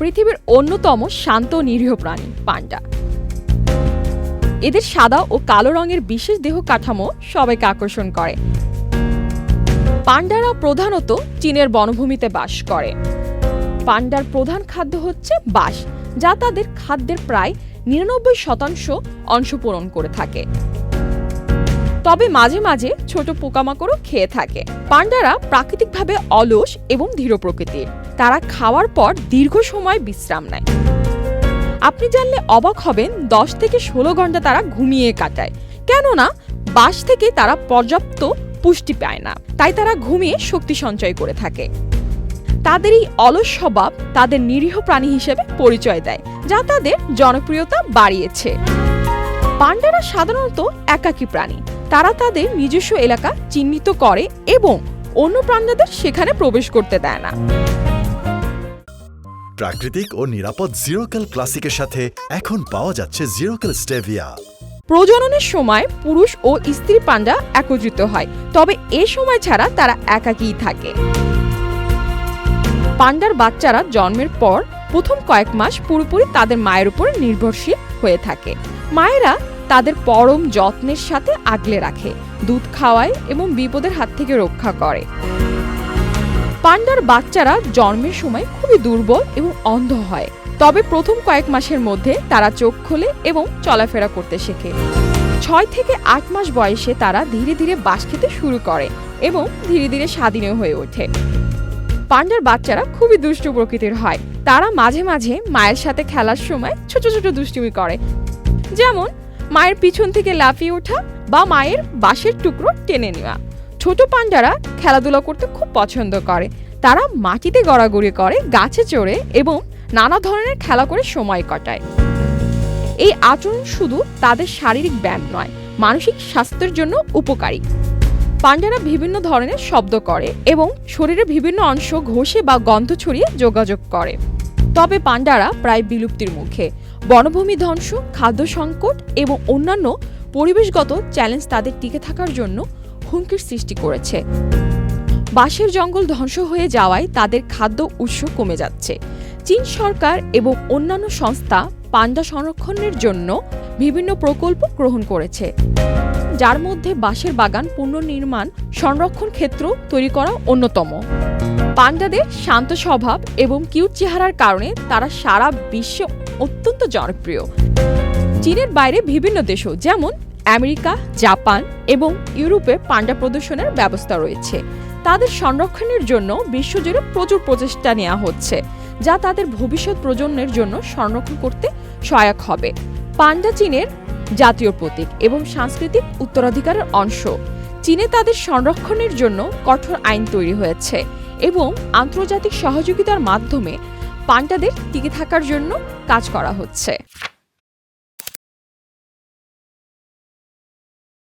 পৃথিবীর অন্যতম শান্ত নিরীহ প্রাণী পান্ডা। এদের সাদা ও কালো রঙের বিশেষ দেহ কাঠামো সবাইকে আকর্ষণ করে। পান্ডারা প্রধানত চীনের বনভূমিতে বাস করে। পান্ডার প্রধান খাদ্য হচ্ছে বাঁশ, যা তাদের খাদ্যের প্রায় ৯৯% অংশ পূরণ করে থাকে। তবে মাঝে মাঝে ছোট পোকামাকড়ও খেয়ে থাকে। পান্ডারা প্রাকৃতিকভাবে অলস এবং ধীর প্রকৃতির। তারা খাওয়ার পর দীর্ঘ সময় বিশ্রাম নেয়। আপনি জানলে অবাক হবেন, ১০ থেকে ১৬ ঘন্টা তারা ঘুমিয়ে কাটায়। কেননা বাঁশ থেকে তারা পর্যাপ্ত পুষ্টি পায় না, তাই তারা ঘুমিয়ে শক্তি সঞ্চয় করে থাকে। তাদের এই অলস স্বভাব তাদের নিরীহ প্রাণী হিসেবে পরিচয় দেয়, যা তাদের জনপ্রিয়তা বাড়িয়েছে। পান্ডারা সাধারণত একাকী প্রাণী। তারা তাদের নিজস্ব এলাকা চিহ্নিত করে এবং অন্য প্রাণীদের সেখানে প্রবেশ করতে দেয় না। প্রাকৃতিক ও নিরাপদ জিরোকেল ক্লাসিকের সাথে এখন পাওয়া যাচ্ছে জিরোকেল স্টেভিয়া। প্রজননের সময় পুরুষ ও স্ত্রী পান্ডা একত্রিত হয়, তবে এ সময় ছাড়া তারা একাকীই থাকে। পান্ডার বাচ্চারা জন্মের পর প্রথম কয়েক মাস পুরোপুরি তাদের মায়ের উপর নির্ভরশীল হয়ে থাকে। মায়েরা তাদের পরম যত্নের সাথে আগলে রাখে, দুধ খাওয়ায় এবং বিপদের হাত থেকে রক্ষা করে। পান্ডার বাচ্চারা জন্মের সময় খুবই দুর্বল এবং অন্ধ হয়, তবে প্রথম কয়েক মাসের মধ্যে তারা চোখ খোলে এবং চলাফেরা করতে শেখে। ৬ থেকে ৮ মাস বয়সে তারা ধীরে ধীরে বাঁশ খেতে শুরু করে এবং ধীরে ধীরে স্বাধীন হয়ে ওঠে। পান্ডার বাচ্চারা খুবই দুষ্টু প্রকৃতির হয়। তারা মাঝে মাঝে মায়ের সাথে খেলার সময় ছোট ছোট দুষ্টুমি করে, যেমন মায়ের পিছন থেকে লাফিয়ে ওঠা বা মায়ের বাঁশের টুকরো টেনে নেওয়া। ছোট পান্ডারা খেলাধুলা করতে খুব পছন্দ করে। তারা মাটিতে গড়াগড়ি করে, গাছে চড়ে এবং নানা ধরনের খেলা করে সময় কাটায়। এই আচরণ শুধু তাদের শারীরিক ব্যায়াম নয়, মানসিক স্বাস্থ্যের জন্য উপকারী। পান্ডারা বিভিন্ন ধরনের শব্দ করে এবং শরীরের বিভিন্ন অংশ ঘষে বা গন্ধ ছড়িয়ে যোগাযোগ করে। তবে পান্ডারা প্রায় বিলুপ্তির মুখে। বনভূমি ধ্বংস, খাদ্য সংকট এবং অন্যান্য পরিবেশগত চ্যালেঞ্জ তাদের টিকে থাকার জন্য হুমকির সৃষ্টি করেছে। বাঁশের জঙ্গল ধ্বংস হয়ে যাওয়ায় তাদের খাদ্য উৎস কমে যাচ্ছে। চীন সরকার এবং অন্যান্য সংস্থা পান্ডা সংরক্ষণের জন্য বিভিন্ন প্রকল্প গ্রহণ করেছে, যার মধ্যে বাঁশের বাগান পুনর্নির্মাণ সংরক্ষণ ক্ষেত্র তৈরি করা অন্যতম। পান্ডাদের শান্ত স্বভাব এবং কিউট চেহারার কারণে তারা সারা বিশ্বে অত্যন্ত জনপ্রিয়। চীনের বাইরে বিভিন্ন দেশও যেমন আমেরিকা, জাপান এবং ইউরোপে পান্ডা প্রদর্শনের ব্যবস্থা রয়েছে। তাদের সংরক্ষণের জন্য বিশ্বজুড়ে প্রচুর প্রচেষ্টা নেওয়া হচ্ছে, যা তাদের ভবিষ্যৎ প্রজন্মের জন্য সংরক্ষণ করতে সহায়ক হবে। পান্ডা চীনের জাতীয় প্রতীক এবং সাংস্কৃতিক উত্তরাধিকারের অংশ। চীনে তাদের সংরক্ষণের জন্য কঠোর আইন তৈরি হয়েছে এবং আন্তর্জাতিক সহযোগিতার মাধ্যমে পান্ডাদের টিকে থাকার জন্য কাজ করা হচ্ছে।